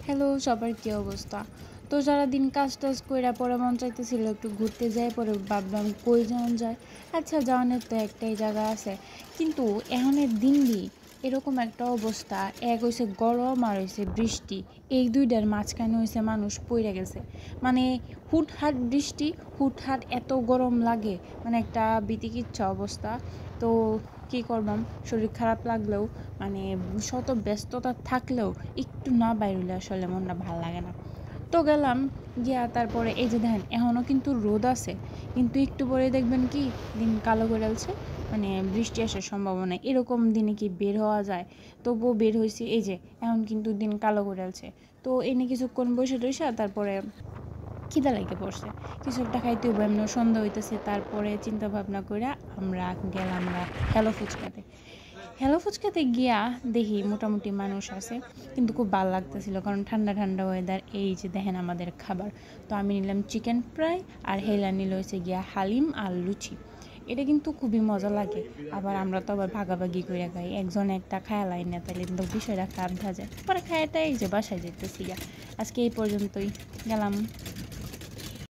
Hello, সবার কি অবস্থা? তো সারাদিন কাজ-টাজ কইরা পরে মন চাইতেছিল একটু ঘুরতে যাই, পরে ভাবলাম কই যাওন যায়? আচ্ছা যাওনের তো একটাই জায়গা আছে। কিন্তু এহনের দিনলি এরকম একটা অবস্থা, এক হইছে গরম আর হইছে বৃষ্টি। এই ২ টার মাঝখানে হইছে মানুষ পইড়া গেছে। মানে হুটহাট বৃষ্টি, হুটহাট এত গরম লাগে, মানে একটা বিতিকিচ্ছা অবস্থা। তো কি করবাম? শরীর খারাপ লাগলেও মানে শত ব্যস্ততা থাকলেও একটু না বাইর হইলে আসলে মনটা ভাল লাগে না। তো গেলাম, গিয়া তারপরে এই যে দেখেন এখনও কিন্তু রোদ আছে, কিন্তু একটু পরে দেখবেন কি দিন কালো করে আলছে, মানে বৃষ্টি আসার সম্ভাবনা। এরকম দিনে কি বের হওয়া যায়? তবুও বের হইছি, এই যে এখন কিন্তু দিন কালো করে আলছে। তো এনে কিছুক্ষণ বসে টইসা তারপরে খিদা লাইগা পড়ছে, কিছু একটা খাইতে হইব। এমনিও সন্ধ্যা হইতেছে। তারপরে চিন্তা ভাবনা কইরা আমরা গেলাম হ্যালো ফুচকাতে। হ্যালো ফুচকাতে গিয়া দেখি মোটামুটি মানুষ আছে, কিন্তু খুব ভাল লাগতেছিল, কারণ ঠান্ডা ঠান্ডা ওয়েদার। এই যে দেখেন আমাদের খাবার। তো আমি নিলাম চিকেন ফ্রাই, আর হেলা নিল হয়েছে গিয়া হালিম আর লুচি। এটা কিন্তু খুবই মজা লাগে। আবার আমরা তো আবার ভাগাভাগি করে খাই, একজন একটা খায়ালাই না, তাহলে কিন্তু বিষয়টা খারাপ হয়ে যায়। পরে খায়াটাই এই যে বাসায় যেতেছি গা। আজকে এই পর্যন্তই, গেলাম।